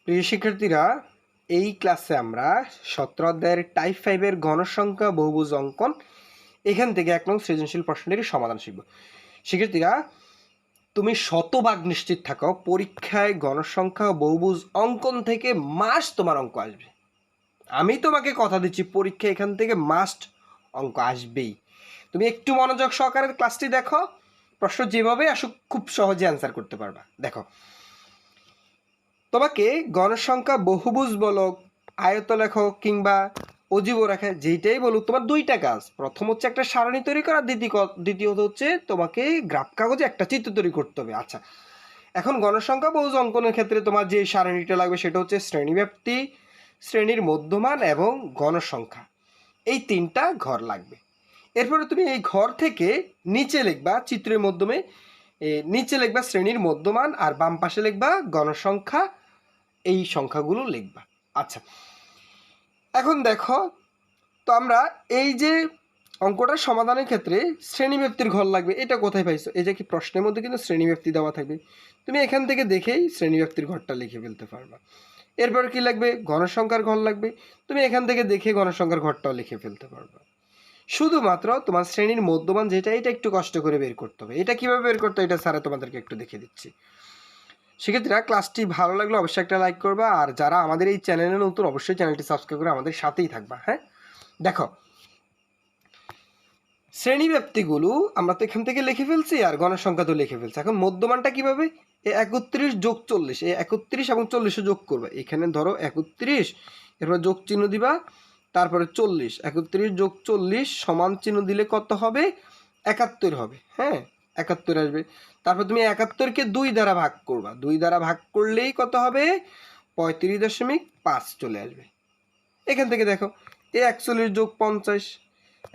প্রিয় শিক্ষার্থীরা, এই ক্লাসে আমরা 17 অধ্যায়ের টাইপ 5 এর ঘনসংখ্যা বহুভুজ অঙ্কন এখান থেকে 1 নং সৃজনশীল প্রশ্নের সমাধান শিখব। শিক্ষার্থীরা, তুমি শতভাগ নিশ্চিত থাকো পরীক্ষায় ঘনসংখ্যা বহুভুজ অঙ্কন থেকে মাস্ট তোমার অঙ্ক আসবে। আমি তোমাকে কথা দিচ্ছি, পরীক্ষা এখান থেকে মাস্ট অঙ্ক আসবেই। তুমি একটু মনোযোগ সহকারে ক্লাসটি দেখো, প্রশ্ন যেভাবে আসুক খুব সহজে অ্যান্সার করতে পারবা। দেখো, তোমাকে গণসংখ্যা বহুভুজ বলো, আয়তলেখ কিংবা অজীব রেখা যেইটাই বলুক, তোমার দুইটা কাজ। প্রথম হচ্ছে একটা সারণী তৈরি করা, দ্বিতীয়ত হচ্ছে তোমাকে গ্রাফ কাগজে একটা চিত্র তৈরি করতে হবে। আচ্ছা, এখন গণসংখ্যা বহুভুজ অঙ্কনের ক্ষেত্রে তোমার যে সারণীটা লাগবে সেটা হচ্ছে শ্রেণীব্যাপ্তি, শ্রেণীর মধ্যমান এবং গণসংখ্যা, এই তিনটা ঘর লাগবে। এরপরে তুমি এই ঘর থেকে নিচে লিখবা চিত্রের মাধ্যমে, নিচে লিখবা শ্রেণীর মধ্যমান আর বাম পাশে লিখবা গণসংখ্যা, এই সংখ্যাগুলো লিখবা। আচ্ছা, এখন দেখো তো আমরা এই যে অঙ্কটা সমাধানের ক্ষেত্রে শ্রেণীব্যাপ্তির ঘর লাগবে, এটা কোথায় পাইছো? এই যে কি প্রশ্নের মধ্যে কিন্তু শ্রেণীব্যাপ্তি দেওয়া থাকবে, তুমি এখান থেকে দেখেই শ্রেণীব্যাপ্তির ঘরটা লিখে ফেলতে পারবা। এরপর কি লাগবে? গণসংখ্যার ঘর লাগবে, তুমি এখান থেকে দেখে গণসংখ্যার ঘরটাও লিখে ফেলতে পারবা। শুধুমাত্র তোমার শ্রেণীর মধ্যমান যেটা, এটা একটু কষ্ট করে বের করতে হবে। এটা কিভাবে বের করতে হবে এটা স্যারে তোমাদেরকে একটু দেখিয়ে দিচ্ছি। সেক্ষেত্রে ক্লাসটি ভালো লাগলে অবশ্যই একটা লাইক করবা, আর যারা আমাদের এই চ্যানেলে নতুন অবশ্যই চ্যানেলটি সাবস্ক্রাইব করে আমাদের সাথেই থাকবা। হ্যাঁ, দেখো শ্রেণীব্যাপ্তিগুলো আমরা তো এখান থেকে লিখে ফেলছি আর গণসংখ্যা তো লিখে ফেলছি। এখন মধ্যমানটা কিভাবে? এই 31 যোগ 40, এই 31 এবং 40 যোগ করবা। এখানে ধরো 31, এরপর যোগ চিহ্ন দিবা, তারপরে 40, 31 যোগ 40 সমান চিহ্ন দিলে কত হবে? 71 হবে। হ্যাঁ, 71 আসবে। তারপর তুমি 71কে 2 দ্বারা ভাগ করবা, 2 দ্বারা ভাগ করলেই কত হবে? 35.5 চলে আসবে। এখান থেকে দেখো, এই 41 যোগ 50,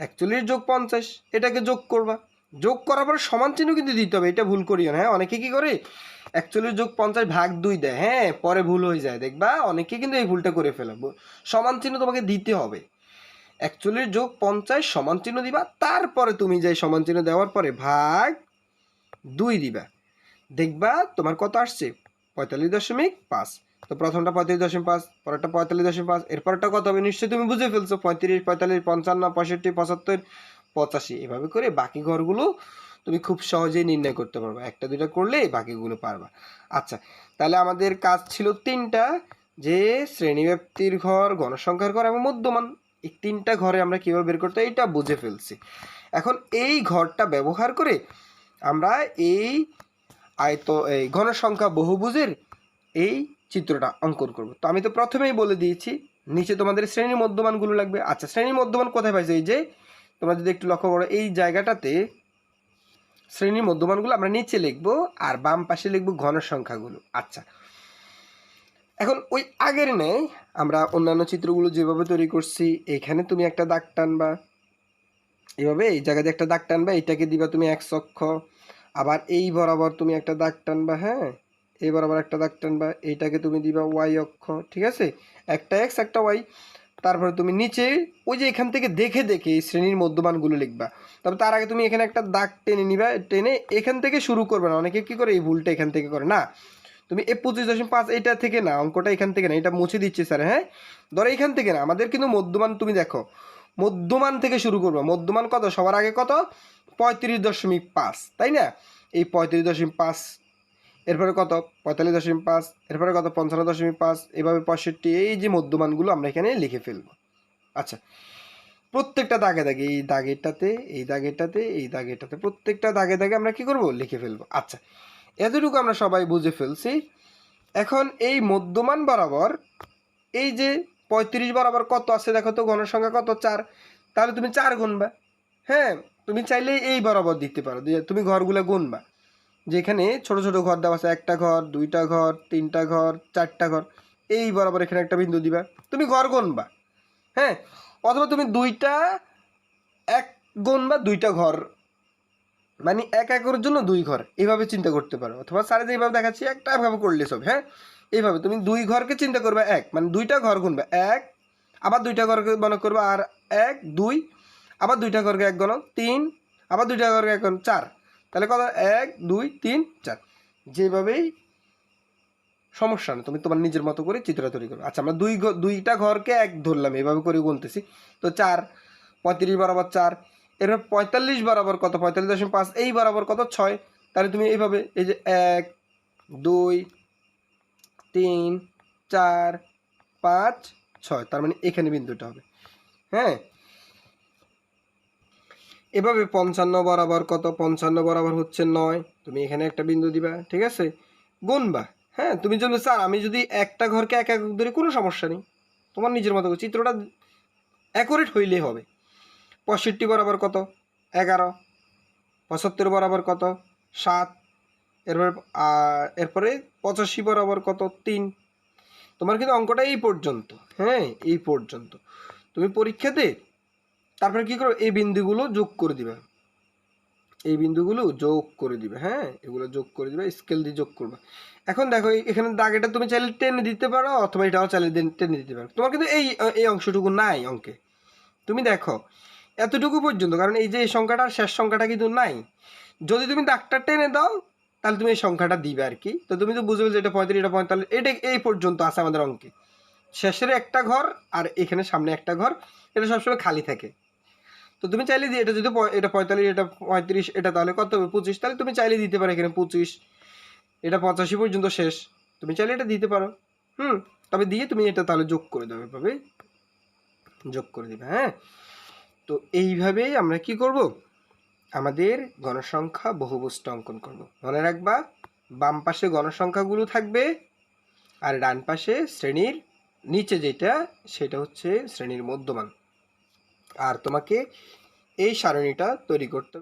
41 যোগ 50, এটাকে যোগ করবা, যোগ করার পর সমান চিহ্ন কিন্তু দিতে হবে, এটা ভুল করিও না। হ্যাঁ, অনেকে কি করে 41 যোগ 50 ভাগ 2 দেয়, হ্যাঁ পরে ভুল হয়ে যায়, দেখবা অনেকে কিন্তু এই ভুলটা করে ফেলে। সমান চিহ্ন তোমাকে দিতে হবে। 41 যোগ 50 সমান চিহ্ন দিবা, তারপরে তুমি যাই সমান চিহ্ন দেওয়ার পরে ভাগ 2 দিবা, দেখবা তোমার কত আসছে? 45.5। তো প্রথমটা 35.5, পরেরটা 45.5, এরপরটা কত হবে নিশ্চয়ই তুমি বুঝে ফেলছো। 35, 45, 55, 65, 75, 85, এভাবে করে বাকি ঘরগুলো তুমি খুব সহজেই নির্ণয় করতে পারবে। একটা দুইটা করলে বাকিগুলো পারবা। আচ্ছা, তাহলে আমাদের কাজ ছিল তিনটা, যে শ্রেণীব্যাপ্তির ঘর, গণসংখ্যার ঘর এবং মধ্যমান। এই তিনটা ঘরে আমরা কীভাবে বের করতে এইটা বুঝে ফেলছি। এখন এই ঘরটা ব্যবহার করে আমরা এই এই ঘনসংখ্যা বহুভুজের এই চিত্রটা অঙ্কন করব। তো আমি তো প্রথমেই বলে দিয়েছি নিচে তোমাদের শ্রেণীর মধ্যমানগুলো লাগবে। আচ্ছা, শ্রেণীর মধ্যমান কোথায় পাইছে? এই যে তোমরা যদি একটু লক্ষ্য করো, এই জায়গাটাতে শ্রেণীর মধ্যমানগুলো আমরা নিচে লিখব আর বাম পাশে লিখব ঘনসংখ্যাগুলো। আচ্ছা, এখন ওই আগের নেই আমরা অন্যান্য চিত্রগুলো যেভাবে তৈরি করছি, এখানে তুমি একটা দাগ টানবা, এভাবে এই জায়গাতে একটা দাগ টানবা, এইটাকে দিবা তুমি x অক্ষ, আবার এই বরাবর তুমি একটা দাগ টানবা, হ্যাঁ এই বরাবর একটা দাগ টানবা, এইটাকে তুমি দিবা y অক্ষ, ঠিক আছে, একটা x একটা y। তারপরে তুমি নিচে ওই যে এখান থেকে দেখে দেখে এই শ্রেণীর মধ্যমানগুলো লিখবা। তবে তার আগে তুমি এখানে একটা দাগ টেনে নিবা, টেনে এখান থেকে শুরু করবে না। অনেকে কী করে এই ভুলটা এখান থেকে করে, না তুমি এই 25.5 এটা থেকে না, অঙ্কটা এখান থেকে না, এটা মুছে দিচ্ছে স্যার। হ্যাঁ, ধরো এখান থেকে না, আমাদের কিন্তু মধ্যমান তুমি দেখো মধ্যমান থেকে শুরু করবো। মধ্যমান কত? সবার আগে কত? 35.5, তাই না? এই 35.5, এরপরে কত? 45.5, এরপরে কত? 55.5, এভাবে 65, এই যে মধ্যমানগুলো আমরা এখানে লিখে ফেলবো। আচ্ছা, প্রত্যেকটা দাগে দাগে, এই দাগেরটাতে, এই দাগেরটাতে, এই দাগেরটাতে, প্রত্যেকটা দাগে দাগে আমরা কি করব? লিখে ফেলবো। আচ্ছা, এতটুকু আমরা সবাই বুঝে ফেলছি। এখন এই মধ্যমান বরাবর এই যে 35 বরাবর কত আছে দেখো তো, গণসংখ্যা কত? 4। তাহলে তুমি 4 গুনবা। হ্যাঁ, তুমি চাইলে এই বরাবর দিতে পারো, তুমি ঘরগুলো গুনবা, যেখানে ছোট ছোট ঘর দেওয়া আছে, একটা ঘর, দুইটা ঘর, তিনটা ঘর, চারটা ঘর, এই বরাবর এখানে একটা বিন্দু দিবা, তুমি ঘর গুনবা। হ্যাঁ, অথবা তুমি দুইটা এক গুনবা, দুইটা ঘর, মানে এক একরের জন্য 2 ঘর, এইভাবে চিন্তা করতে পারো। অথবা স্যারে যেভাবে দেখাচ্ছি একটা ভাবে করলে সব। হ্যাঁ, এইভাবে তুমি 2 ঘরকে চিন্তা করবে এক, মানে দুইটা ঘর গুনবে, এক, আবার দুইটা ঘরকে মনে করবে আর 1 2, আবার দুইটা ঘরকে এক গণ 3, আবার দুইটা ঘরকে এক গণ 4, তাহলে কত? 1 2 3 4, যেভাবেই সমস্যা না, তুমি তোমার নিজের মতো করে চিত্রটা তৈরি করো। আচ্ছা আমরা দুইটা ঘরকে এক ধরলাম, এভাবে করে গুনতেছি। তো 4, 35 বরাবর 4, এরপর 45 বরাবর কত, 45.5, এই বরাবর কত 6। তাহলে তুমি এইভাবে এই যে 1, 2, 3, 4, 5, 6, তার মানে এখানে বিন্দুটা হবে। হ্যাঁ, এভাবে 55 বরাবর কত, 55 বরাবর হচ্ছে 9, তুমি এখানে একটা বিন্দু দিবা, ঠিক আছে, গুনবা। হ্যাঁ, তুমি যদি স্যার আমি যদি একটা ঘরকে এক একক ধরি, কোনো সমস্যা নেই, তোমার নিজের মতো চিত্রটা অ্যাকুরেট হইলেই হবে। 65 বরাবর কত, 11, 75 বরাবর কত, 7, এরপরে 85 বরাবর কত, 3। তোমার কিন্তু অঙ্কটা এই পর্যন্ত। হ্যাঁ, এই পর্যন্ত তুমি পরীক্ষাতে তারপরে কী করো, এই বিন্দুগুলো যোগ করে দিবে, এই বিন্দুগুলো যোগ করে দিবে। হ্যাঁ, এগুলো যোগ করে দিবে, স্কেল দিয়ে যোগ করবে। এখন দেখো এখানে দাগেটা তুমি চাইলে টেনে দিতে পারো, অথবা এটাও চাইলে টেনে দিতে পারো। তোমার কিন্তু এই অংশটুকু নাই অঙ্কে। তুমি দেখো এতটুকু পর্যন্ত, কারণ এই যে এই সংখ্যাটার শেষ সংখ্যাটা কিন্তু নাই। যদি তুমি দাগটা টেনে দাও তাহলে তুমি এই সংখ্যাটা দিবে আর কি। তো তুমি তো বুঝবে যে এটা 35, এটা 45, এটা এই পর্যন্ত আছে আমাদের অঙ্কে। শেষের একটা ঘর আর এখানে সামনে একটা ঘর, এটা সবসময় খালি থাকে। তো তুমি চাইলে দিয়ে এটা যদি এটা 45, এটা 35, এটা তাহলে কত হবে 25, তাহলে তুমি চাইলে দিতে পারো এখানে 25, এটা 85 পর্যন্ত শেষ, তুমি চাইলে এটা দিতে পারো। তবে দিয়ে তুমি এটা তাহলে যোগ করে দেবে, এভাবে যোগ করে দেবে। হ্যাঁ, তো এইভাবেই আমরা কি করব, আমাদের গণসংখ্যা বহুভুজটা অঙ্কন করব। মনে রাখবা, বাম পাশে গণসংখ্যাগুলো থাকবে আর ডান পাশে শ্রেণীর নিচে যেটা, সেটা হচ্ছে শ্রেণীর মধ্যমান। আর তোমাকে এই সারণীটা তৈরি করতে